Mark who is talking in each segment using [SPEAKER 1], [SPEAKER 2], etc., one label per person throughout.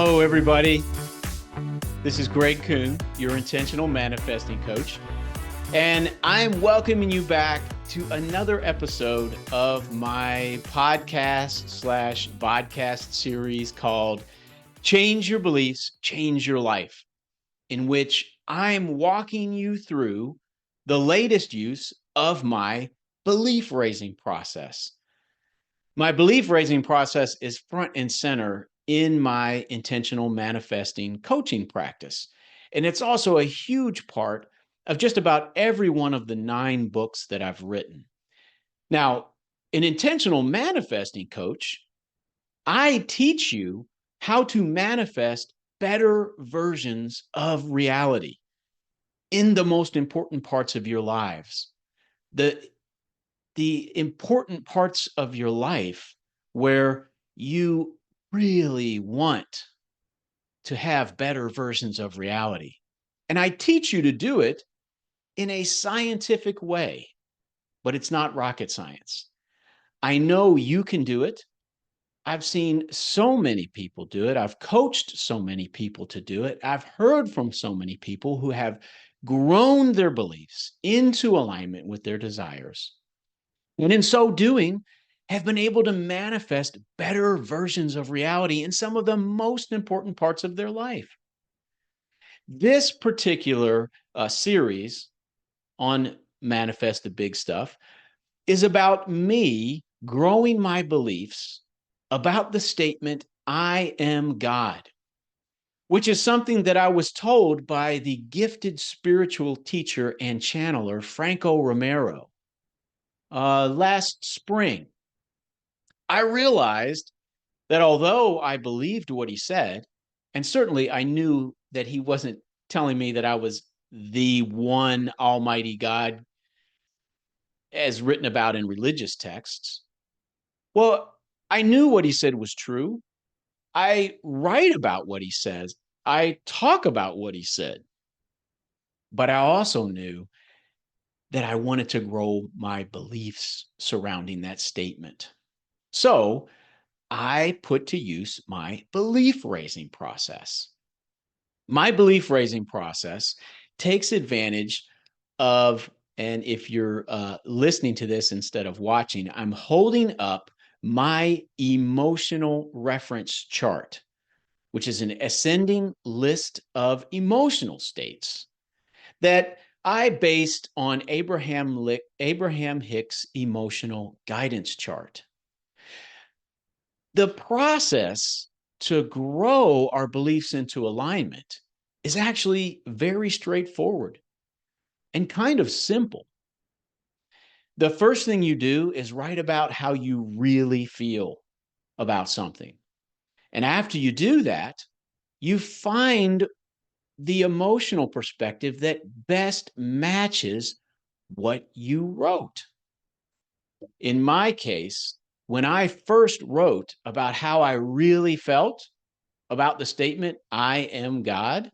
[SPEAKER 1] Hello, everybody. This is Greg Kuhn, your intentional manifesting coach, and I'm welcoming you back to another episode of my podcast/vodcast series called Change Your Beliefs, Change Your Life, in which I'm walking you through the latest use of my belief raising process. My belief raising process is front and center in my intentional manifesting coaching practice. And it's also a huge part of just about every one of the 9 books that I've written. Now, an intentional manifesting coach, I teach you how to manifest better versions of reality in the most important parts of your lives. The important parts of your life where you really want to have better versions of reality. And I teach you to do it in a scientific way, but it's not rocket science. I know you can do it. I've seen so many people do it. I've coached so many people to do it. I've heard from so many people who have grown their beliefs into alignment with their desires. And in so doing, have been able to manifest better versions of reality in some of the most important parts of their life. This particular series on Manifest the Big Stuff is about me growing my beliefs about the statement, I am God, which is something that I was told by the gifted spiritual teacher and channeler, Franco Romero, last spring. I realized that although I believed what he said, and certainly I knew that he wasn't telling me that I was the one almighty God as written about in religious texts. Well, I knew what he said was true. I write about what he says. I talk about what he said. But I also knew that I wanted to grow my beliefs surrounding that statement. So I put to use my belief raising process. My belief raising process takes advantage of, and if you're listening to this instead of watching, I'm holding up my emotional reference chart, which is an ascending list of emotional states that I based on Abraham Hicks' emotional guidance chart. The process to grow our beliefs into alignment is actually very straightforward and kind of simple. The first thing you do is write about how you really feel about something. And after you do that, you find the emotional perspective that best matches what you wrote. In my case, when I first wrote about how I really felt about the statement, I am God,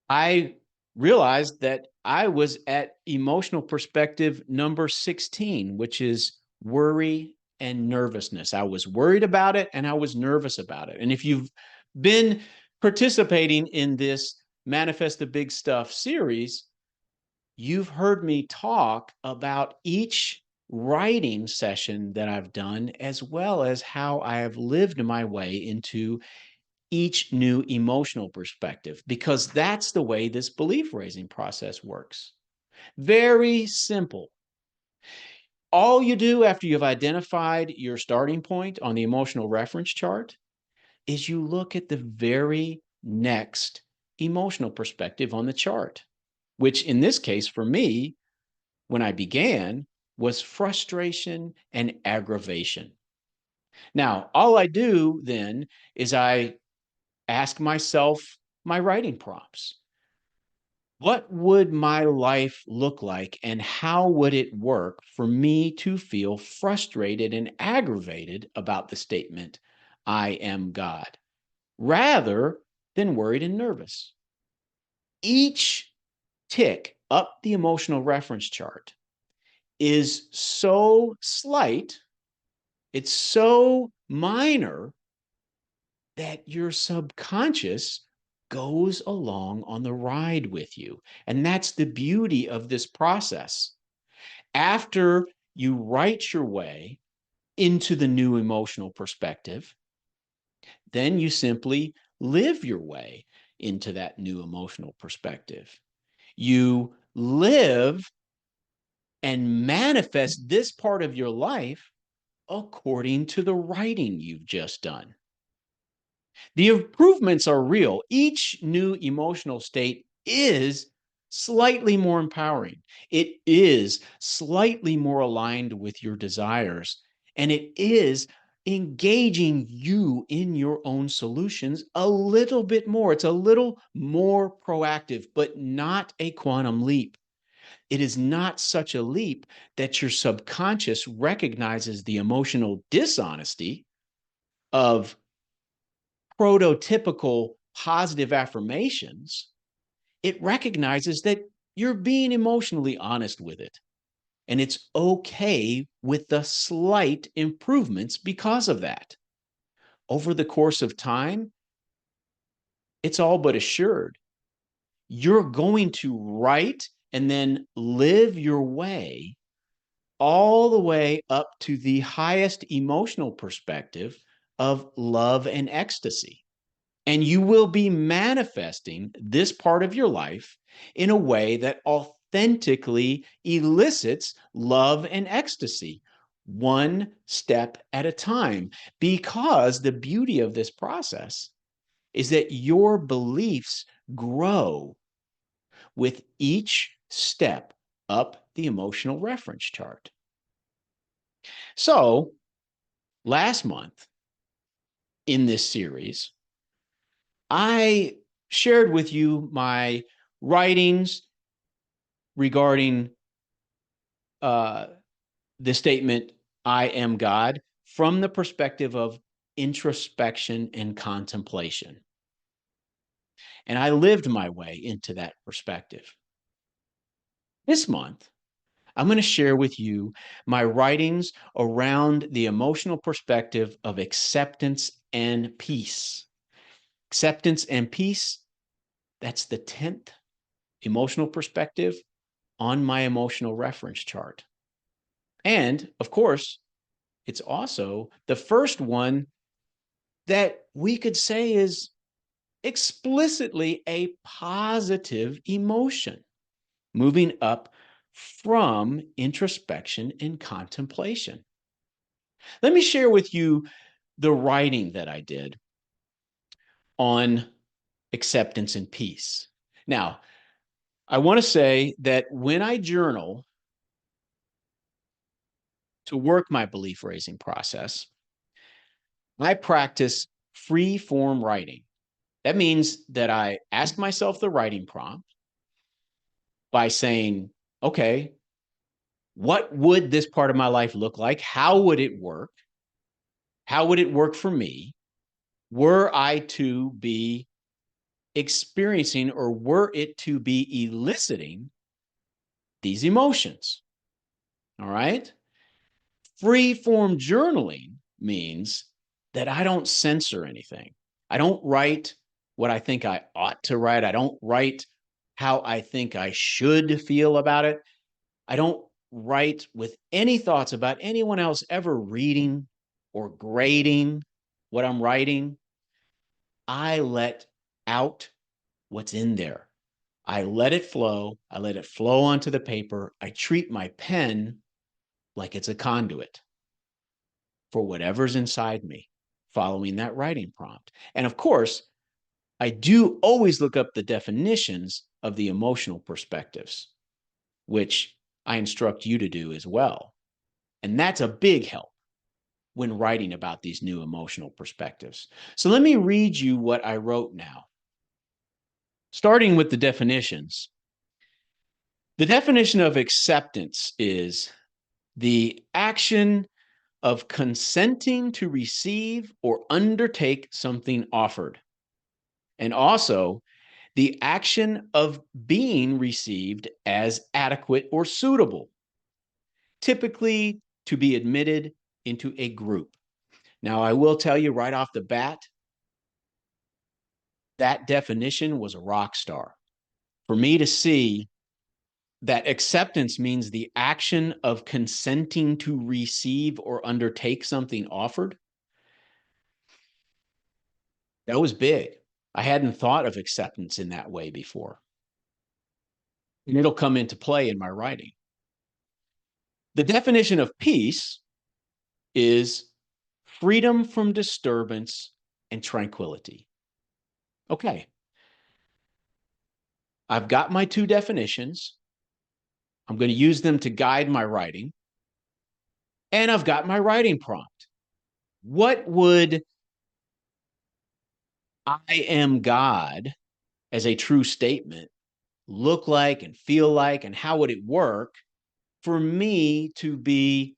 [SPEAKER 1] I realized that I was at emotional perspective number 16, which is worry and nervousness. I was worried about it and I was nervous about it. And if you've been participating in this Manifest the Big Stuff series, you've heard me talk about each writing session that I've done, as well as how I have lived my way into each new emotional perspective, because that's the way this belief raising process works. Very simple. All you do after you've identified your starting point on the emotional reference chart is you look at the very next emotional perspective on the chart, which in this case for me, when I began, was frustration and aggravation. Now, all I do then is I ask myself my writing prompts. What would my life look like and how would it work for me to feel frustrated and aggravated about the statement, I am God, rather than worried and nervous? Each tick up the emotional reference chart is so slight, it's so minor that your subconscious goes along on the ride with you. And that's the beauty of this process. After you write your way into the new emotional perspective, then you simply live your way into that new emotional perspective. You live and manifest this part of your life according to the writing you've just done. The improvements are real. Each new emotional state is slightly more empowering. It is slightly more aligned with your desires, and it is engaging you in your own solutions a little bit more. It's a little more proactive, but not a quantum leap. It is not such a leap that your subconscious recognizes the emotional dishonesty of prototypical positive affirmations. It recognizes that you're being emotionally honest with it. And it's okay with the slight improvements because of that. Over the course of time, it's all but assured. You're going to write and then live your way all the way up to the highest emotional perspective of love and ecstasy. And you will be manifesting this part of your life in a way that authentically elicits love and ecstasy, one step at a time. Because the beauty of this process is that your beliefs grow with each step up the emotional reference chart. So, last month in this series, I shared with you my writings regarding the statement, I am God, from the perspective of introspection and contemplation. And I lived my way into that perspective. This month, I'm going to share with you my writings around the emotional perspective of acceptance and peace. Acceptance and peace, that's the 10th emotional perspective on my emotional reference chart. And of course, it's also the first one that we could say is explicitly a positive emotion, moving up from introspection and contemplation. Let me share with you the writing that I did on acceptance and peace. Now, I want to say that when I journal to work my belief raising process, I practice free form writing. That means that I ask myself the writing prompt by saying, okay, what would this part of my life look like? How would it work? How would it work for me? Were I to be experiencing or were it to be eliciting these emotions? All right. Free form journaling means that I don't censor anything. I don't write what I think I ought to write. I don't write how I think I should feel about it. I don't write with any thoughts about anyone else ever reading or grading what I'm writing. I let out what's in there. I let it flow. I let it flow onto the paper. I treat my pen like it's a conduit for whatever's inside me, following that writing prompt. And of course, I do always look up the definitions of the emotional perspectives, which I instruct you to do as well. And that's a big help when writing about these new emotional perspectives. So let me read you what I wrote now. Starting with the definitions. The definition of acceptance is the action of consenting to receive or undertake something offered, and also the action of being received as adequate or suitable, typically to be admitted into a group. Now, I will tell you right off the bat, That definition was a rock star. For me to see that acceptance means the action of consenting to receive or undertake something offered, that was big. I hadn't thought of acceptance in that way before. And it'll come into play in my writing. The definition of peace is freedom from disturbance and tranquility. Okay, I've got my two definitions. I'm going to use them to guide my writing. And I've got my writing prompt. What would I am God as a true statement look like and feel like, and how would it work for me to be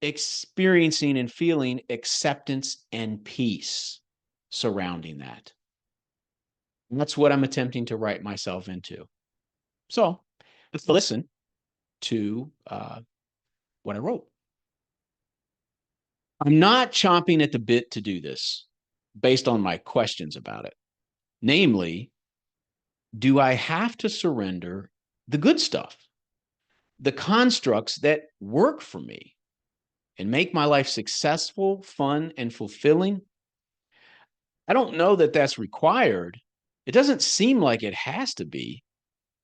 [SPEAKER 1] experiencing and feeling acceptance and peace surrounding that? And that's what I'm attempting to write myself into. So let's listen to what I wrote. I'm not chomping at the bit to do this based on my questions about it. Namely, do I have to surrender the good stuff, the constructs that work for me and make my life successful, fun, and fulfilling? I don't know that that's required. It doesn't seem like it has to be,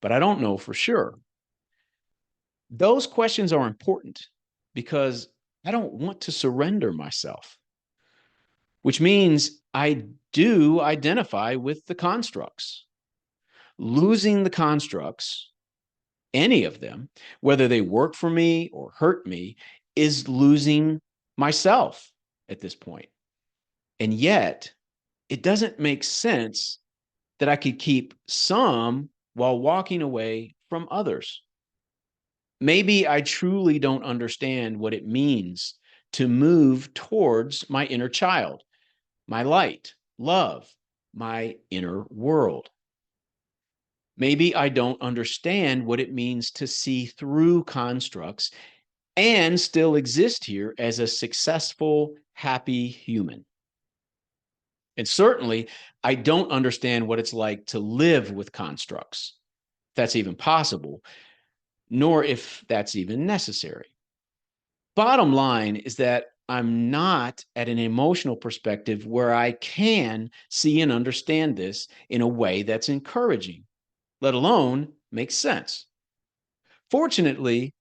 [SPEAKER 1] but I don't know for sure. Those questions are important because I don't want to surrender myself, which means I do identify with the constructs. Losing the constructs, any of them, whether they work for me or hurt me, is losing myself at this point. And yet, it doesn't make sense that I could keep some while walking away from others. Maybe I truly don't understand what it means to move towards my inner child, my light, love, my inner world. Maybe I don't understand what it means to see through constructs and still exist here as a successful, happy human. And certainly, I don't understand what it's like to live with constructs, if that's even possible, nor if that's even necessary. Bottom line is that I'm not at an emotional perspective where I can see and understand this in a way that's encouraging, let alone makes sense. Fortunately,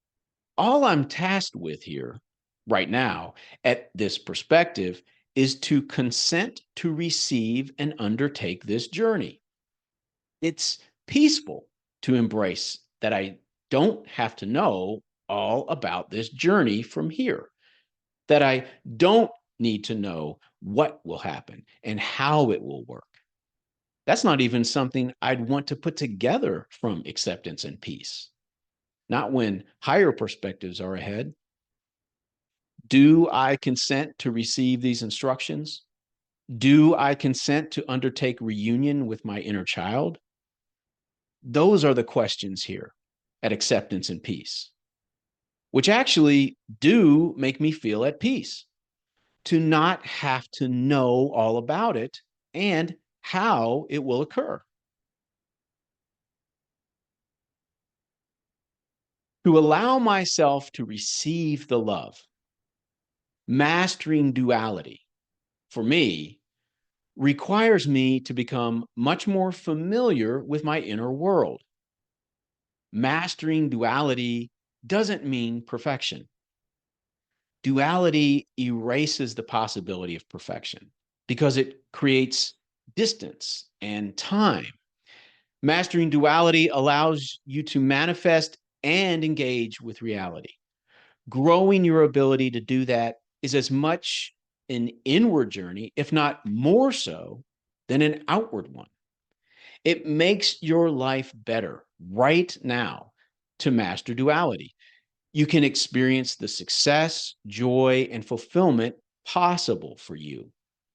[SPEAKER 1] all I'm tasked with here right now at this perspective is to consent to receive and undertake this journey. It's peaceful to embrace that I don't have to know all about this journey from here, that I don't need to know what will happen and how it will work. That's not even something I'd want to put together from acceptance and peace, not when higher perspectives are ahead. Do I consent to receive these instructions? Do I consent to undertake reunion with my inner child? Those are the questions here at acceptance and peace, which actually do make me feel at peace to not have to know all about it and how it will occur. To allow myself to receive the love, mastering duality, for me, requires me to become much more familiar with my inner world. Mastering duality doesn't mean perfection. Duality erases the possibility of perfection because it creates distance and time. Mastering duality allows you to manifest and engage with reality. Growing your ability to do that is as much an inward journey, if not more so, than an outward one. It makes your life better right now to master duality. You can experience the success, joy, and fulfillment possible for you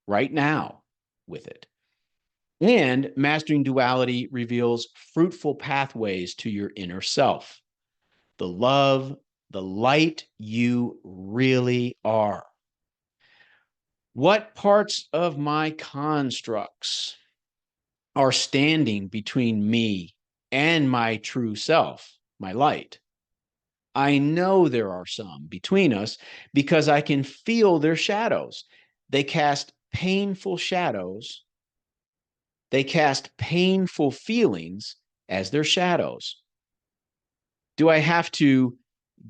[SPEAKER 1] right now with it. And mastering duality reveals fruitful pathways to your inner self, the love, the light you really are. What parts of my constructs are standing between me and my true self, my light. I know there are some between us because I can feel their shadows. They cast painful shadows. They cast painful feelings as their shadows. Do I have to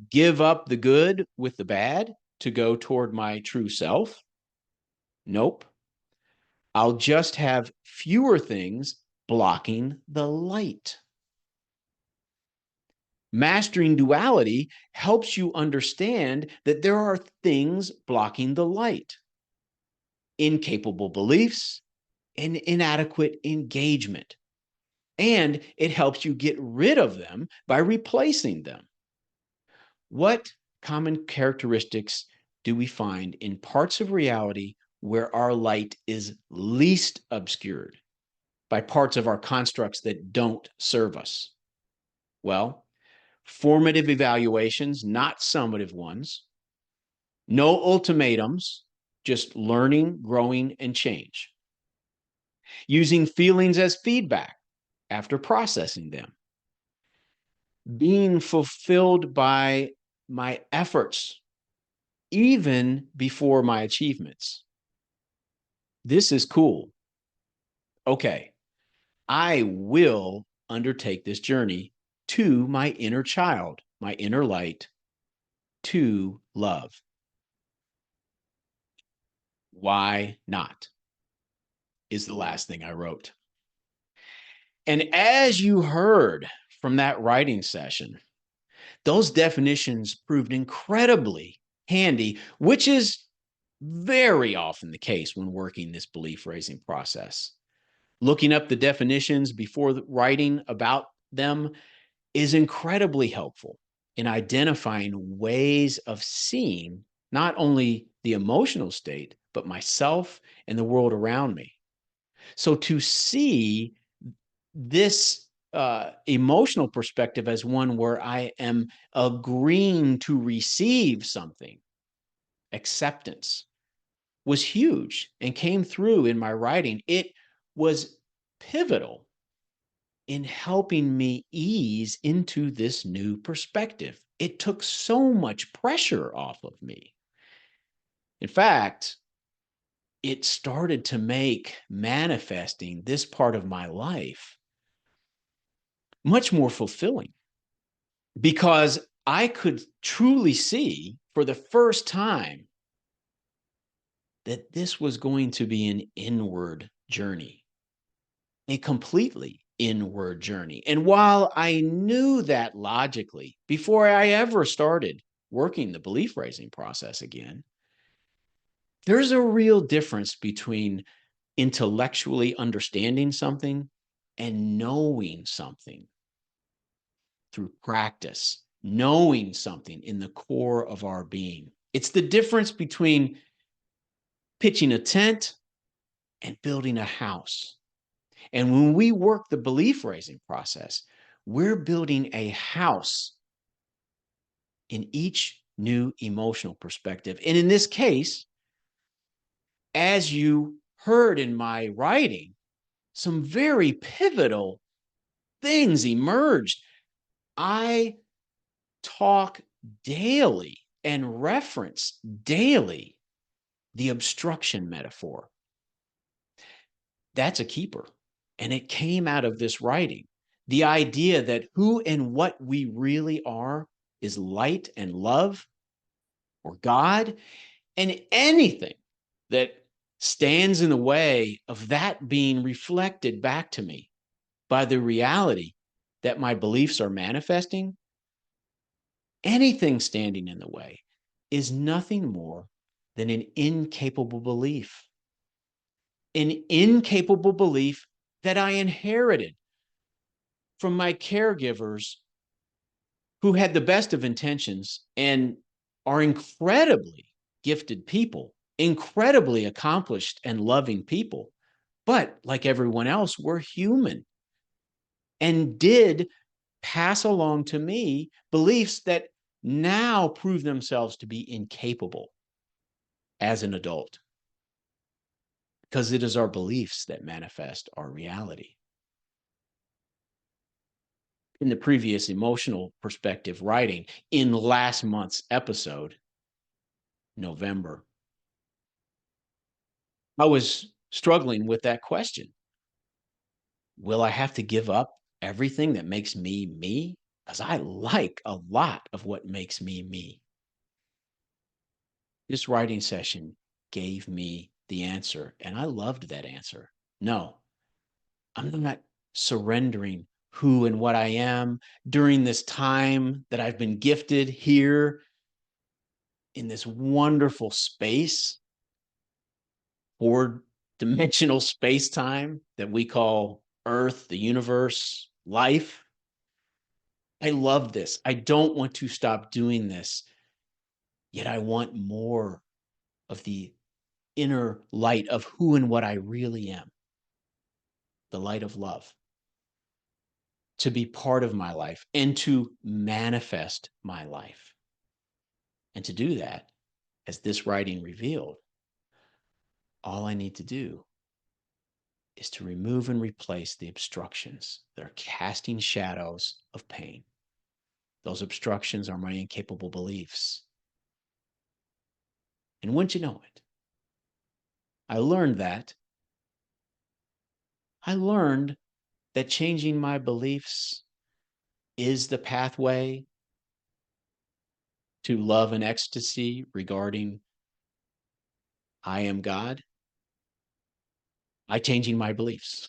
[SPEAKER 1] give up the good with the bad to go toward my true self? Nope. I'll just have fewer things blocking the light. Mastering duality helps you understand that there are things blocking the light: incapable beliefs and inadequate engagement. And it helps you get rid of them by replacing them. What common characteristics do we find in parts of reality where our light is least obscured by parts of our constructs that don't serve us? Well, formative evaluations, not summative ones, no ultimatums, just learning, growing, and change. Using feelings as feedback after processing them. Being fulfilled by my efforts, even before my achievements. This is cool. Okay, I will undertake this journey to my inner child, my inner light, to love. Why not? Is the last thing I wrote. And as you heard from that writing session, those definitions proved incredibly handy, which is very often the case when working this belief raising process. Looking up the definitions before writing about them is incredibly helpful in identifying ways of seeing not only the emotional state, but myself and the world around me. So to see this emotional perspective as one where I am agreeing to receive something, acceptance, was huge and came through in my writing. It was pivotal in helping me ease into this new perspective. It took so much pressure off of me. In fact, it started to make manifesting this part of my life much more fulfilling because I could truly see for the first time that this was going to be an inward journey, a completely inward journey. And while I knew that logically before I ever started working the belief raising process again, there's a real difference between intellectually understanding something and knowing something through practice, knowing something in the core of our being. It's the difference between pitching a tent and building a house. And when we work the belief raising process, we're building a house in each new emotional perspective. And in this case, as you heard in my writing, some very pivotal things emerged. I talk daily and reference daily the obstruction metaphor. That's a keeper. And it came out of this writing. The idea that who and what we really are is light and love or God, and anything that stands in the way of that being reflected back to me by the reality that my beliefs are manifesting, anything standing in the way is nothing more than an incapable belief. An incapable belief that I inherited from my caregivers who had the best of intentions and are incredibly gifted people, incredibly accomplished and loving people. But like everyone else, we're human and did pass along to me beliefs that now prove themselves to be incapable as an adult. because it is our beliefs that manifest our reality. In the previous emotional perspective writing, in last month's episode, November, I was struggling with that question. Will I have to give up everything that makes me me? Because I like a lot of what makes me me. This writing session gave me the answer, and I loved that answer. No, I'm not surrendering who and what I am during this time that I've been gifted here in this wonderful space, four dimensional space time that we call Earth, the universe, life. I love this. I don't want to stop doing this, yet I want more of the inner light of who and what I really am, the light of love, to be part of my life and to manifest my life. And to do that, as this writing revealed, all I need to do is to remove and replace the obstructions that are casting shadows of pain. Those obstructions are my incapable beliefs. And wouldn't you know it, I learned that changing my beliefs is the pathway to love and ecstasy regarding I am God by changing my beliefs.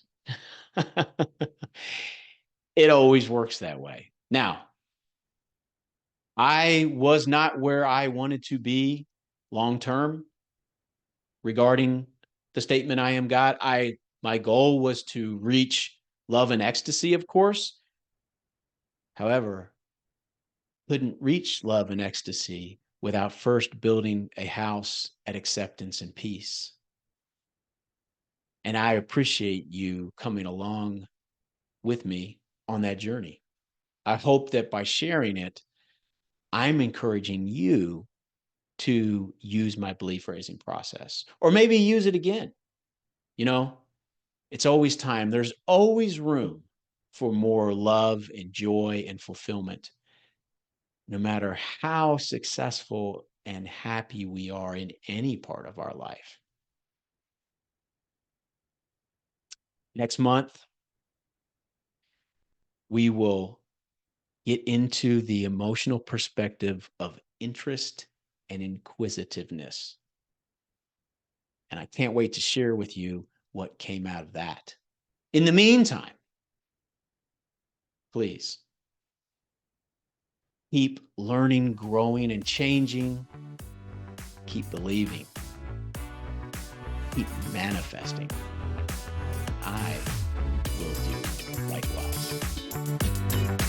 [SPEAKER 1] It always works that way. Now, I was not where I wanted to be long term regarding the statement I am God. My goal was to reach love and ecstasy, of course. However, couldn't reach love and ecstasy without first building a house at acceptance and peace. And I appreciate you coming along with me on that journey. I hope that by sharing it, I'm encouraging you to use my belief raising process, or maybe use it again. You know, it's always time. There's always room for more love and joy and fulfillment, no matter how successful and happy we are in any part of our life. Next month, we will get into the emotional perspective of interest and inquisitiveness. And I can't wait to share with you what came out of that. In the meantime, please keep learning, growing, and changing. Keep believing. Keep manifesting. I will do likewise.